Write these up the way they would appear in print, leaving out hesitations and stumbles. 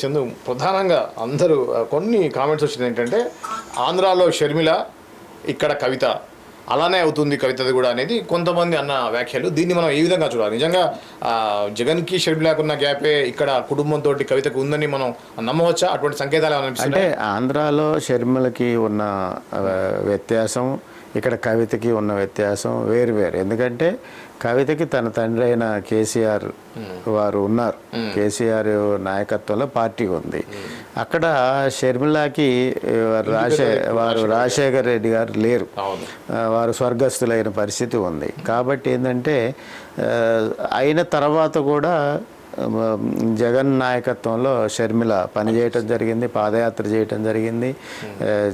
చందు ప్రధానంగా అందరూ కొన్ని కామెంట్స్ వచ్చింది ఏంటంటే ఆంధ్రాలో షర్మిల ఇక్కడ కవిత అలానే అవుతుంది కవితది కూడా అనేది కొంతమంది అన్న వ్యాఖ్యలు. దీన్ని మనం ఏ విధంగా చూడాలి? నిజంగా జగన్కి షర్మిలకు ఉన్న గ్యాపే ఇక్కడ కుటుంబంతో కవితకు ఉందని మనం నమ్మవచ్చా? అటువంటి సంకేతాలు అంటే ఆంధ్రాలో షర్మిలకి ఉన్న వ్యత్యాసం, ఇక్కడ కవితకి ఉన్న వ్యత్యాసం వేరు. ఎందుకంటే కవితకి తన తండ్రి అయిన కేసీఆర్ వారు ఉన్నారు, కేసీఆర్ నాయకత్వంలో పార్టీ ఉంది. అక్కడ షర్మిలాకి వారు రాజశేఖర్ రెడ్డి గారు లేరు, వారు స్వర్గస్థులైన పరిస్థితి ఉంది. కాబట్టి ఏంటంటే అయిన తర్వాత కూడా జగన్ నాయకత్వంలో షర్మిల పనిచేయటం జరిగింది, పాదయాత్ర చేయటం జరిగింది.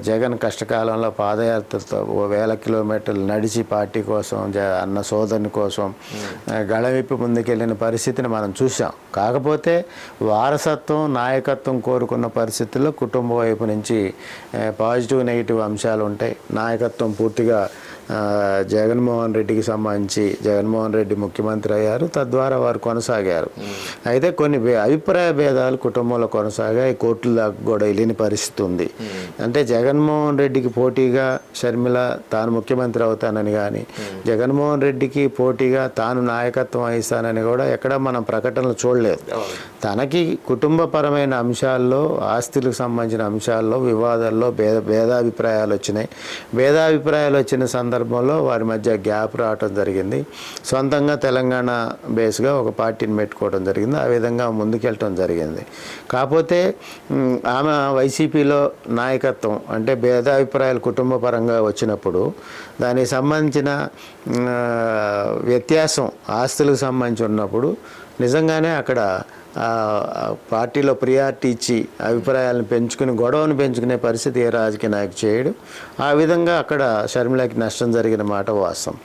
జగన్ కష్టకాలంలో పాదయాత్రతో 1000 కిలోమీటర్లు నడిచి పార్టీ కోసం, అన్న సోదరుని కోసం గళవిప్పి ముందుకెళ్ళిన పరిస్థితిని మనం చూసాం. కాకపోతే వారసత్వం, నాయకత్వం కోరుకున్న పరిస్థితుల్లో కుటుంబం వైపు నుంచి పాజిటివ్ నెగిటివ్ అంశాలు ఉంటాయి. నాయకత్వం పూర్తిగా జగన్మోహన్ రెడ్డికి సంబంధించి జగన్మోహన్ రెడ్డి ముఖ్యమంత్రి అయ్యారు, తద్వారా వారు కొనసాగారు. అయితే కొన్ని అభిప్రాయ భేదాలు కుటుంబంలో కొనసాగాయి, కోర్టుల దాకా కూడా వెళ్ళిన పరిస్థితి ఉంది. అంటే జగన్మోహన్ రెడ్డికి పోటీగా షర్మిల తాను ముఖ్యమంత్రి అవుతానని కానీ, జగన్మోహన్ రెడ్డికి పోటీగా తాను నాయకత్వం వహిస్తానని కూడా ఎక్కడ మనం ప్రకటనలు చూడలేదు. తనకి కుటుంబపరమైన అంశాల్లో, ఆస్తులకు సంబంధించిన అంశాల్లో, వివాదాల్లో భేదాభిప్రాయాలు వచ్చినాయి. భేదాభిప్రాయాలు వచ్చిన సందర్భంలో వారి మధ్య గ్యాప్ రావటం జరిగింది. సొంతంగా తెలంగాణ బేస్గా ఒక పార్టీని పెట్టుకోవడం జరిగింది. ఆ విధంగా ముందుకెళ్ళటం జరిగింది. కాకపోతే ఆమె వైసీపీలో నాయకత్వం అంటే భేదాభిప్రాయాలు కుటుంబపరంగా వచ్చినప్పుడు దానికి సంబంధించిన వ్యత్యాసం ఆస్తులకు సంబంధించి ఉన్నప్పుడు నిజంగానే అక్కడ పార్టీలో ప్రియారిటీ ఇచ్చి అభిప్రాయాలను పెంచుకుని గొడవను పెంచుకునే పరిస్థితి ఏ రాజకీయ నాయకుడు చేయడు. ఆ విధంగా అక్కడ షర్మిలకి నష్టం జరిగిన మాట వాస్తవం.